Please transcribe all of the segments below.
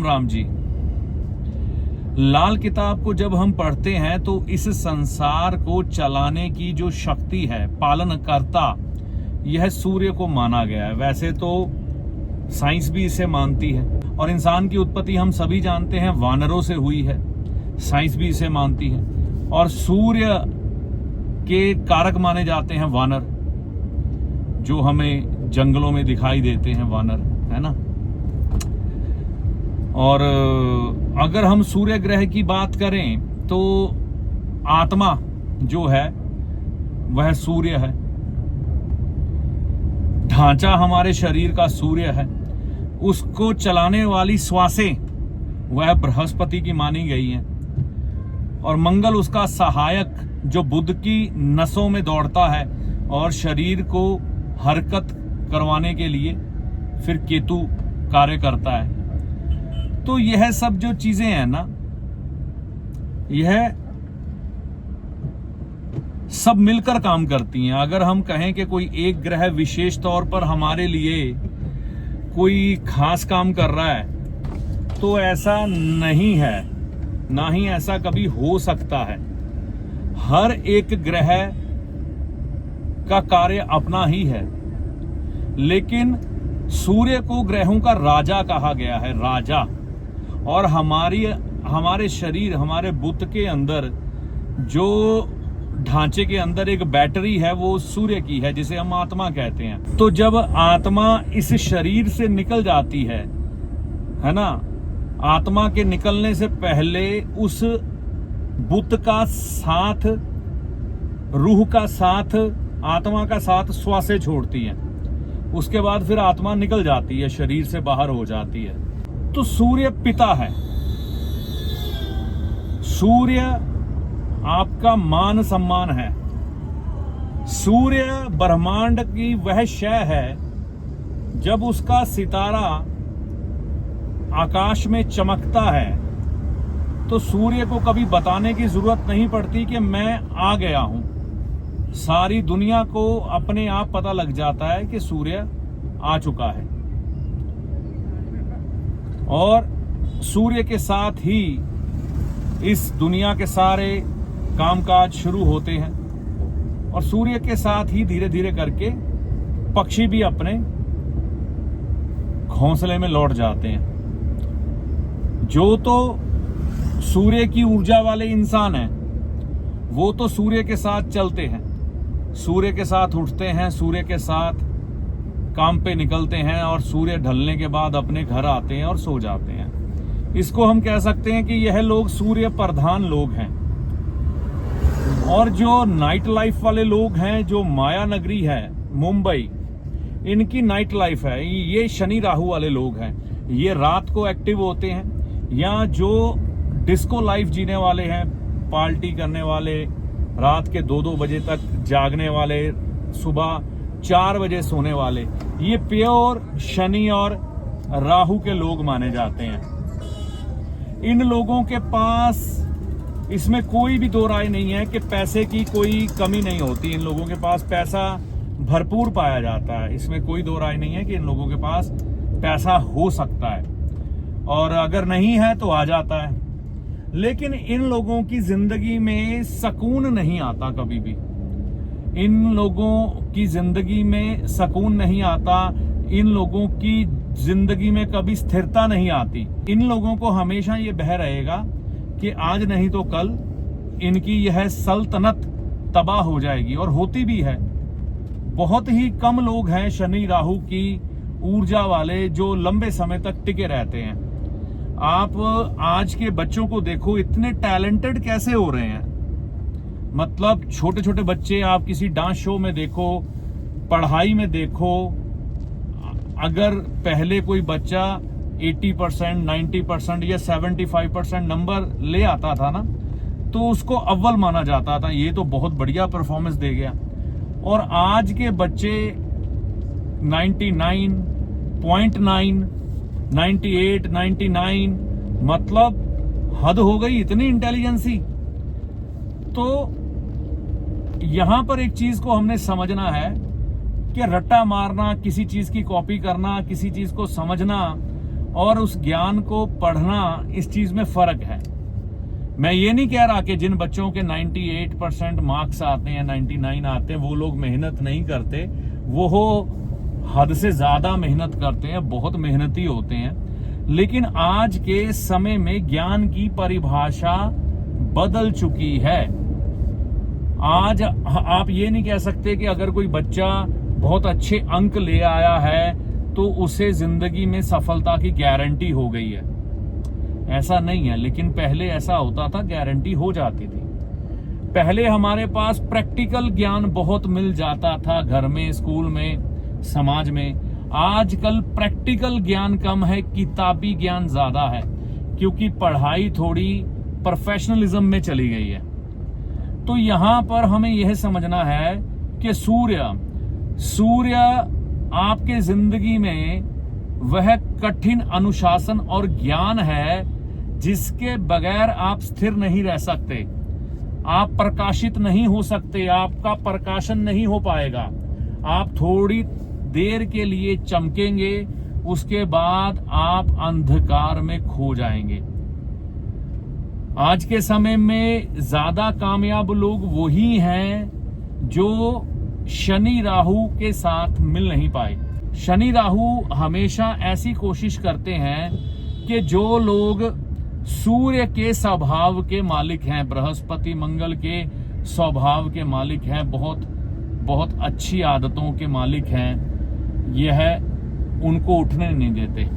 राम राम जी। लाल किताब को जब हम पढ़ते हैं तो इस संसार को चलाने की जो शक्ति है, पालन करता, यह सूर्य को माना गया है। वैसे तो साइंस भी इसे मानती है और इंसान की उत्पत्ति हम सभी जानते हैं वानरों से हुई है, साइंस भी इसे मानती है। और सूर्य के कारक माने जाते हैं वानर, जो हमें जंगलों में दिखाई देते हैं वानर, है ना। और अगर हम सूर्य ग्रह की बात करें तो आत्मा जो है वह सूर्य है, ढांचा हमारे शरीर का सूर्य है, उसको चलाने वाली श्वासें वह बृहस्पति की मानी गई हैं, और मंगल उसका सहायक जो बुध की नसों में दौड़ता है और शरीर को हरकत करवाने के लिए फिर केतु कार्य करता है। तो यह सब जो चीजें हैं ना, यह सब मिलकर काम करती हैं। अगर हम कहें कि कोई एक ग्रह विशेष तौर पर हमारे लिए कोई खास काम कर रहा है तो ऐसा नहीं है, ना ही ऐसा कभी हो सकता है। हर एक ग्रह का कार्य अपना ही है, लेकिन सूर्य को ग्रहों का राजा कहा गया है, राजा। और हमारे शरीर, हमारे बुत के अंदर जो ढांचे के अंदर एक बैटरी है वो सूर्य की है, जिसे हम आत्मा कहते हैं। तो जब आत्मा इस शरीर से निकल जाती है ना, आत्मा के निकलने से पहले उस बुत का साथ, रूह का साथ, आत्मा का साथ श्वासें छोड़ती हैं। उसके बाद फिर आत्मा निकल जाती है, शरीर से बाहर हो जाती है। तो सूर्य पिता है, सूर्य आपका मान सम्मान है। सूर्य ब्रह्मांड की वह शय है, जब उसका सितारा आकाश में चमकता है तो सूर्य को कभी बताने की जरूरत नहीं पड़ती कि मैं आ गया हूं। सारी दुनिया को अपने आप पता लग जाता है कि सूर्य आ चुका है। और सूर्य के साथ ही इस दुनिया के सारे कामकाज शुरू होते हैं, और सूर्य के साथ ही धीरे धीरे करके पक्षी भी अपने घोंसले में लौट जाते हैं। जो तो सूर्य की ऊर्जा वाले इंसान हैं वो तो सूर्य के साथ चलते हैं, सूर्य के साथ उठते हैं, सूर्य के साथ काम पे निकलते हैं, और सूर्य ढलने के बाद अपने घर आते हैं और सो जाते हैं। इसको हम कह सकते हैं कि यह लोग सूर्य प्रधान लोग हैं। और जो नाइट लाइफ वाले लोग हैं, जो माया नगरी है मुंबई, इनकी नाइट लाइफ है, ये शनि राहु वाले लोग हैं, ये रात को एक्टिव होते हैं। या जो डिस्को लाइफ जीने वाले हैं, पार्टी करने वाले, रात के 2-2 बजे तक जागने वाले, सुबह 4 बजे सोने वाले, ये प्योर शनि और राहु के लोग माने जाते हैं। इन लोगों के पास इसमें कोई भी दो राय नहीं है कि पैसे की कोई कमी नहीं होती। इन लोगों के पास पैसा भरपूर पाया जाता है, इसमें कोई दो राय नहीं है कि इन लोगों के पास पैसा हो सकता है, और अगर नहीं है तो आ जाता है। लेकिन इन लोगों की जिंदगी में सुकून नहीं आता कभी भी। इन लोगों की जिंदगी में सुकून नहीं आता, इन लोगों की जिंदगी में कभी स्थिरता नहीं आती। इन लोगों को हमेशा ये बह रहेगा कि आज नहीं तो कल इनकी यह सल्तनत तबाह हो जाएगी, और होती भी है। बहुत ही कम लोग हैं शनि राहु की ऊर्जा वाले जो लंबे समय तक टिके रहते हैं। आप आज के बच्चों को देखो, इतने टैलेंटेड कैसे हो रहे हैं। मतलब छोटे छोटे बच्चे आप किसी डांस शो में देखो, पढ़ाई में देखो, अगर पहले कोई बच्चा 80%, 90% या 75% नंबर ले आता था ना, तो उसको अव्वल माना जाता था, ये तो बहुत बढ़िया परफॉर्मेंस दे गया। और आज के बच्चे 99.9, 98, 99, मतलब हद हो गई, इतनी इंटेलिजेंसी। तो यहां पर एक चीज को हमने समझना है कि रट्टा मारना, किसी चीज की कॉपी करना, किसी चीज को समझना और उस ज्ञान को पढ़ना, इस चीज में फर्क है। मैं ये नहीं कह रहा कि जिन बच्चों के 98% मार्क्स आते हैं, 99 आते हैं, वो लोग मेहनत नहीं करते। वो हद से ज्यादा मेहनत करते हैं, बहुत मेहनती होते हैं। लेकिन आज के समय में ज्ञान की परिभाषा बदल चुकी है। आज आप ये नहीं कह सकते कि अगर कोई बच्चा बहुत अच्छे अंक ले आया है तो उसे जिंदगी में सफलता की गारंटी हो गई है। ऐसा नहीं है। लेकिन पहले ऐसा होता था, गारंटी हो जाती थी। पहले हमारे पास प्रैक्टिकल ज्ञान बहुत मिल जाता था, घर में, स्कूल में, समाज में। आजकल प्रैक्टिकल ज्ञान कम है, किताबी ज्ञान ज्यादा है, क्योंकि पढ़ाई थोड़ी प्रोफेशनलिज्म में चली गई है। तो यहां पर हमें यह समझना है कि सूर्य आपके जिंदगी में वह कठिन अनुशासन और ज्ञान है जिसके बगैर आप स्थिर नहीं रह सकते, आप प्रकाशित नहीं हो सकते, आपका प्रकाशन नहीं हो पाएगा। आप थोड़ी देर के लिए चमकेंगे, उसके बाद आप अंधकार में खो जाएंगे। आज के समय में ज्यादा कामयाब लोग वही हैं जो शनि राहु के साथ मिल नहीं पाए। शनि राहु हमेशा ऐसी कोशिश करते हैं कि जो लोग सूर्य के स्वभाव के मालिक हैं, बृहस्पति मंगल के स्वभाव के मालिक हैं, बहुत बहुत अच्छी आदतों के मालिक हैं, यह उनको उठने नहीं देते।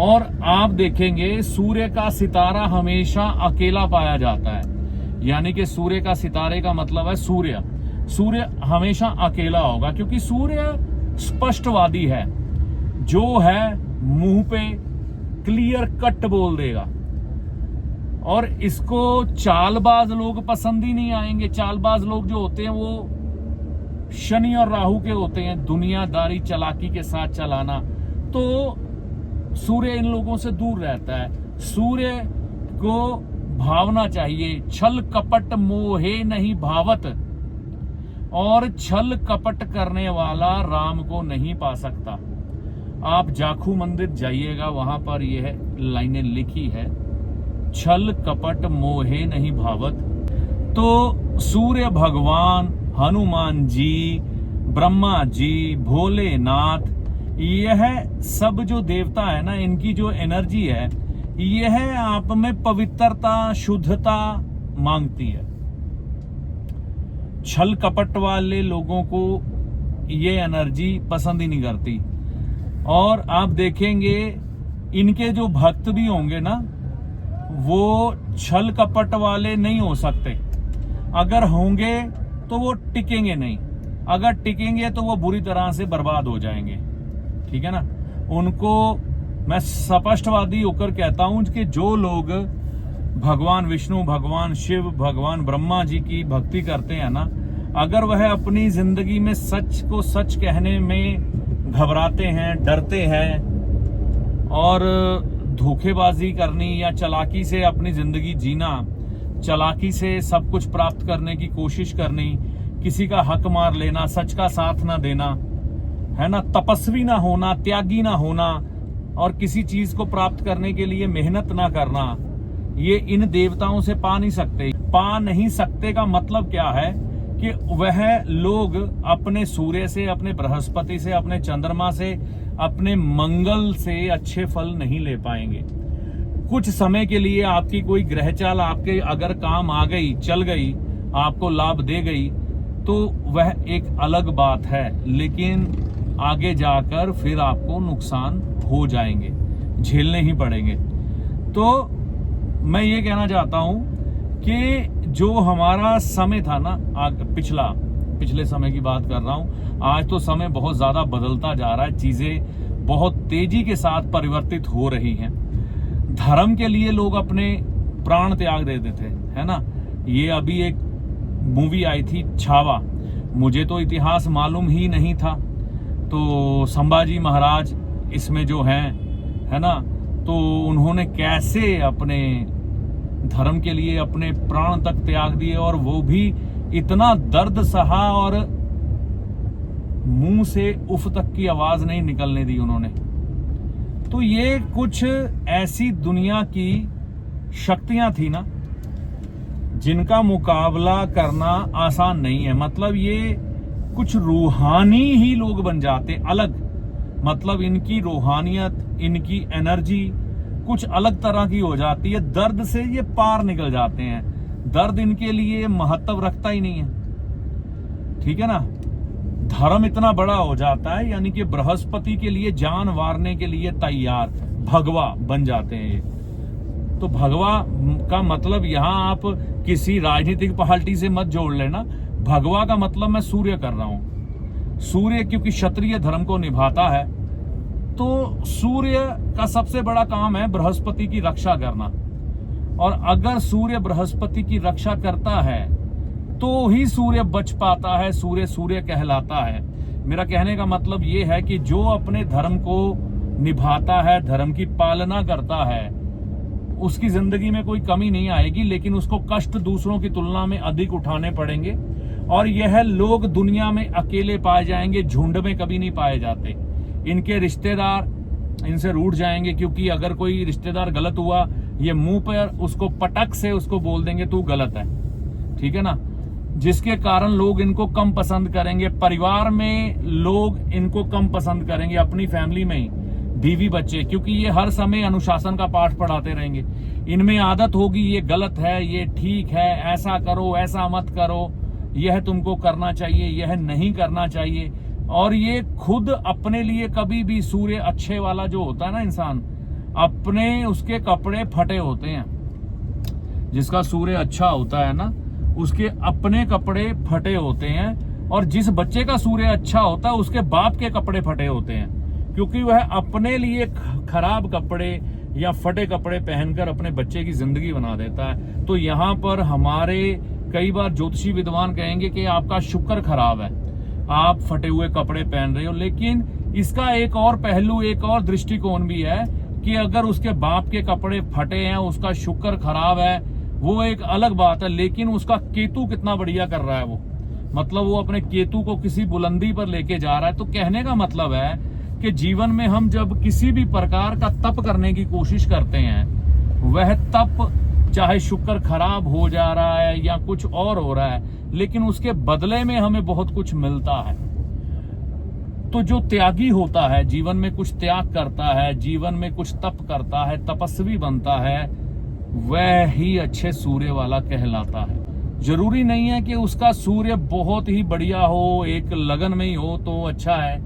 और आप देखेंगे सूर्य का सितारा हमेशा अकेला पाया जाता है। यानी कि सूर्य का सितारे का मतलब है सूर्य हमेशा अकेला होगा, क्योंकि सूर्य स्पष्टवादी है, जो है मुंह पे क्लियर कट बोल देगा। और इसको चालबाज लोग पसंद ही नहीं आएंगे। चालबाज लोग जो होते हैं वो शनि और राहु के होते हैं, दुनियादारी चालाकी के साथ चलाना। तो सूर्य इन लोगों से दूर रहता है। सूर्य को भावना चाहिए, छल कपट मोहे नहीं भावत, और छल कपट करने वाला राम को नहीं पा सकता। आप जाखू मंदिर जाइएगा, वहां पर यह लाइनें लिखी है, छल कपट मोहे नहीं भावत। तो सूर्य भगवान, हनुमान जी, ब्रह्मा जी, भोलेनाथ, यह सब जो देवता है ना, इनकी जो एनर्जी है, यह आप में पवित्रता, शुद्धता मांगती है। छल कपट वाले लोगों को ये एनर्जी पसंद ही नहीं करती। और आप देखेंगे इनके जो भक्त भी होंगे ना, वो छल कपट वाले नहीं हो सकते। अगर होंगे तो वो टिकेंगे नहीं, अगर टिकेंगे तो वो बुरी तरह से बर्बाद हो जाएंगे। ठीक है ना। उनको मैं स्पष्टवादी होकर कहता हूं कि जो लोग भगवान विष्णु, भगवान शिव, भगवान ब्रह्मा जी की भक्ति करते हैं ना, अगर वह अपनी जिंदगी में सच को सच कहने में घबराते हैं, डरते हैं, और धोखेबाजी करनी या चालाकी से अपनी जिंदगी जीना, चालाकी से सब कुछ प्राप्त करने की कोशिश करनी, किसी का हक मार लेना, सच का साथ ना देना, है ना, तपस्वी ना होना, त्यागी ना होना, और किसी चीज को प्राप्त करने के लिए मेहनत ना करना, ये इन देवताओं से पा नहीं सकते का मतलब क्या है कि वह लोग अपने सूर्य से, अपने बृहस्पति से, अपने चंद्रमा से, अपने मंगल से अच्छे फल नहीं ले पाएंगे। कुछ समय के लिए आपकी कोई ग्रह चाल आपके अगर काम आ गई, चल गई, आपको लाभ दे गई, तो वह एक अलग बात है। लेकिन आगे जाकर फिर आपको नुकसान हो जाएंगे, झेलने ही पड़ेंगे। तो मैं ये कहना चाहता हूं कि जो हमारा समय था ना, पिछले समय की बात कर रहा हूं, आज तो समय बहुत ज्यादा बदलता जा रहा है, चीजें बहुत तेजी के साथ परिवर्तित हो रही हैं। धर्म के लिए लोग अपने प्राण त्याग देते थे, है ना। ये अभी एक मूवी आई थी छावा, मुझे तो इतिहास मालूम ही नहीं था। तो संभाजी महाराज इसमें जो हैं, है ना, तो उन्होंने कैसे अपने धर्म के लिए अपने प्राण तक त्याग दिए, और वो भी इतना दर्द सहा और मुंह से उफ तक की आवाज नहीं निकलने दी उन्होंने। तो ये कुछ ऐसी दुनिया की शक्तियां थी ना जिनका मुकाबला करना आसान नहीं है। मतलब ये कुछ रूहानी ही लोग बन जाते अलग, मतलब इनकी रूहानियत, इनकी एनर्जी कुछ अलग तरह की हो जाती है। दर्द से ये पार निकल जाते हैं, दर्द इनके लिए महत्व रखता ही नहीं है, ठीक है ना। धर्म इतना बड़ा हो जाता है, यानी कि बृहस्पति के लिए जान वारने के लिए तैयार भगवा बन जाते हैं ये। तो भगवा का मतलब यहां आप किसी राजनीतिक पार्टी से मत जोड़ लेना। भगवा का मतलब मैं सूर्य कर रहा हूं। सूर्य क्योंकि क्षत्रिय धर्म को निभाता है, तो सूर्य का सबसे बड़ा काम है बृहस्पति की रक्षा करना। और अगर सूर्य बृहस्पति की रक्षा करता है तो ही सूर्य बच पाता है, सूर्य सूर्य कहलाता है। मेरा कहने का मतलब ये है कि जो अपने धर्म को निभाता है, धर्म की पालना करता है, उसकी जिंदगी में कोई कमी नहीं आएगी, लेकिन उसको कष्ट दूसरों की तुलना में अधिक उठाने पड़ेंगे। और यह लोग दुनिया में अकेले पाए जाएंगे, झुंड में कभी नहीं पाए जाते। इनके रिश्तेदार इनसे रूठ जाएंगे, क्योंकि अगर कोई रिश्तेदार गलत हुआ, ये मुंह पर उसको पटक से उसको बोल देंगे तू गलत है, ठीक है ना। जिसके कारण लोग इनको कम पसंद करेंगे, परिवार में लोग इनको कम पसंद करेंगे, अपनी फैमिली में ही बीवी बच्चे, क्योंकि ये हर समय अनुशासन का पाठ पढ़ाते रहेंगे। इनमें आदत होगी ये गलत है, ये ठीक है, ऐसा करो, ऐसा मत करो, यह तुमको करना चाहिए, यह नहीं करना चाहिए। और ये खुद अपने लिए कभी भी, सूर्य अच्छे वाला जो होता है ना इंसान, अपने उसके कपड़े फटे होते हैं। जिसका सूर्य अच्छा होता है ना, उसके अपने कपड़े फटे होते हैं। और जिस बच्चे का सूर्य अच्छा होता है, उसके बाप के कपड़े फटे होते हैं, क्योंकि वह अपने लिए खराब कपड़े या फटे कपड़े पहनकर अपने बच्चे की जिंदगी बना देता है। तो यहाँ पर हमारे कई बार ज्योतिषी विद्वान कहेंगे कि आपका शुक्र खराब है, आप फटे हुए कपड़े पहन रहे हो। लेकिन इसका एक और पहलू, एक और दृष्टिकोण भी है कि अगर उसके बाप के कपड़े फटे हैं, उसका शुक्र खराब है, वो एक अलग बात है। लेकिन उसका केतु कितना बढ़िया कर रहा है वो, मतलब वो अपने केतु को किसी बुलंदी पर लेके जा रहा है। तो कहने का मतलब है कि जीवन में हम जब किसी भी प्रकार का तप करने की कोशिश करते हैं, वह तप चाहे शुक्र खराब हो जा रहा है या कुछ और हो रहा है, लेकिन उसके बदले में हमें बहुत कुछ मिलता है। तो जो त्यागी होता है, जीवन में कुछ त्याग करता है, जीवन में कुछ तप करता है, तपस्वी बनता है, वह ही अच्छे सूर्य वाला कहलाता है। जरूरी नहीं है कि उसका सूर्य बहुत ही बढ़िया हो, एक लगन में ही हो तो अच्छा है।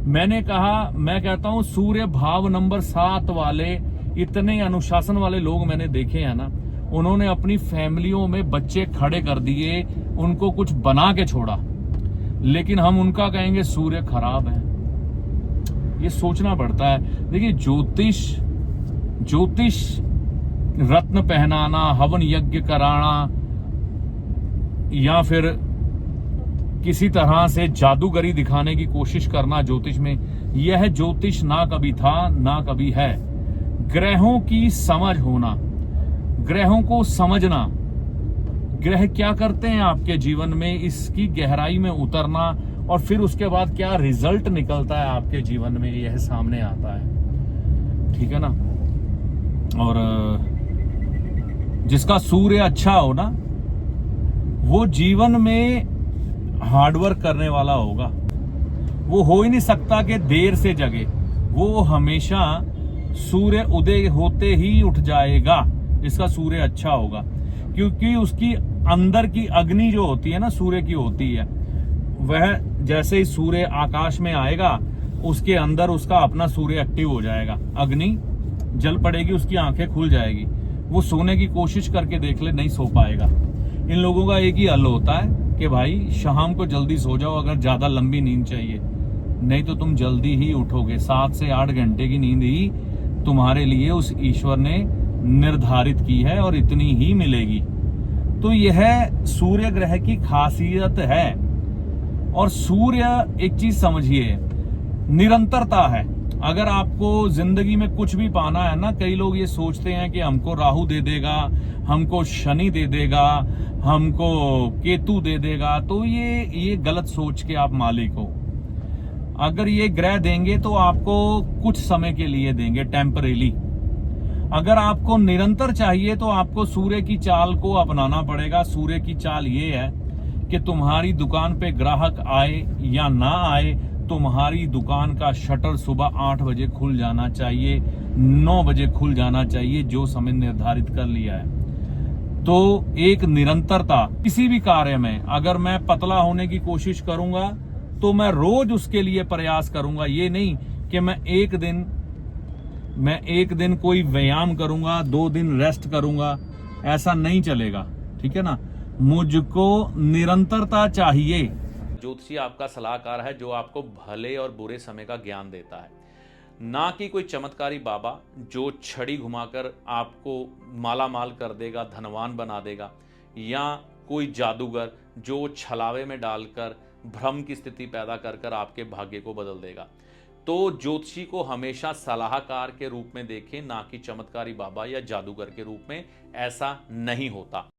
मैं कहता हूं सूर्य भाव नंबर 7 वाले, इतने अनुशासन वाले लोग मैंने देखे हैं ना, उन्होंने अपनी फैमिलियों में बच्चे खड़े कर दिए, उनको कुछ बना के छोड़ा, लेकिन हम उनका कहेंगे सूर्य खराब है। ये सोचना पड़ता है। देखिए, ज्योतिष रत्न पहनाना, हवन यज्ञ कराना, या फिर किसी तरह से जादूगरी दिखाने की कोशिश करना ज्योतिष में, यह ज्योतिष ना कभी था ना कभी है। ग्रहों की समझ होना, ग्रहों को समझना, ग्रह क्या करते हैं आपके जीवन में, इसकी गहराई में उतरना, और फिर उसके बाद क्या रिजल्ट निकलता है आपके जीवन में, यह सामने आता है, ठीक है ना। और जिसका सूर्य अच्छा हो ना, वो जीवन में हार्डवर्क करने वाला होगा। वो हो ही नहीं सकता कि देर से जगे, वो हमेशा सूर्य उदय होते ही उठ जाएगा जिसका सूर्य अच्छा होगा। क्योंकि उसकी अंदर की अग्नि जो होती है ना, सूर्य की होती है, वह जैसे ही सूर्य आकाश में आएगा, उसके अंदर उसका अपना सूर्य एक्टिव हो जाएगा, अग्नि जल पड़ेगी, उसकी आंखें खुल जाएगी। वो सोने की कोशिश करके देख ले, नहीं सो पाएगा। इन लोगों का एक ही हल होता है कि भाई शाम को जल्दी सो जाओ, अगर ज्यादा लंबी नींद चाहिए, नहीं तो तुम जल्दी ही उठोगे। 7 से 8 घंटे की नींद ही तुम्हारे लिए उस ईश्वर ने निर्धारित की है, और इतनी ही मिलेगी। तो यह सूर्य ग्रह की खासियत है। और सूर्य, एक चीज समझिए, निरंतरता है। अगर आपको जिंदगी में कुछ भी पाना है ना, कई लोग ये सोचते हैं कि हमको राहु दे देगा, हमको शनि दे देगा, हमको केतु दे देगा, तो ये गलत सोच के आप मालिक हो। अगर ये ग्रह देंगे तो आपको कुछ समय के लिए देंगे, टेम्परेली। अगर आपको निरंतर चाहिए तो आपको सूर्य की चाल को अपनाना पड़ेगा। सूर्य की चाल ये है कि तुम्हारी दुकान पे ग्राहक आए या ना आए, तुम्हारी दुकान का शटर सुबह 8 बजे खुल जाना चाहिए, 9 बजे खुल जाना चाहिए, जो समय निर्धारित कर लिया है। तो एक निरंतरता किसी भी कार्य में, अगर मैं पतला होने की कोशिश करूंगा तो मैं रोज उसके लिए प्रयास करूंगा। ये नहीं कि मैं एक दिन कोई व्यायाम करूंगा, 2 दिन रेस्ट करूंगा, ऐसा नहीं चलेगा। ठीक है ना, मुझको निरंतरता चाहिए। ज्योतिषी आपका सलाहकार है जो आपको भले और बुरे समय का ज्ञान देता है, ना कि कोई चमत्कारी बाबा जो छड़ी घुमाकर आपको माला माल कर देगा, धनवान बना देगा, या कोई जादूगर जो छलावे में डालकर भ्रम की स्थिति पैदा कर कर आपके भाग्य को बदल देगा। तो ज्योतिषी को हमेशा सलाहकार के रूप में देखें, ना कि चमत्कारी बाबा या जादूगर के रूप में। ऐसा नहीं होता।